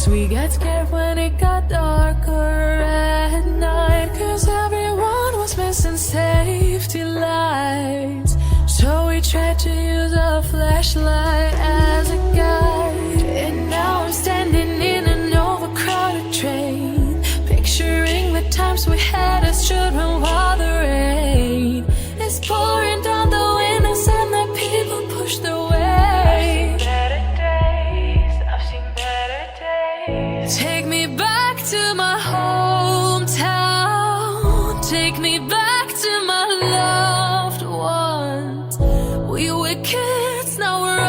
We got scared when it got darker at night, 'cause everyone was missing safety lights. So we tried to use a flashlight as a guide. And now I'm standing in an overcrowded train, picturing the times we had as children while the rain is pouring down the windows and the people push their way. Take me back to my hometown. Take me back to my loved ones. We were kids, now we're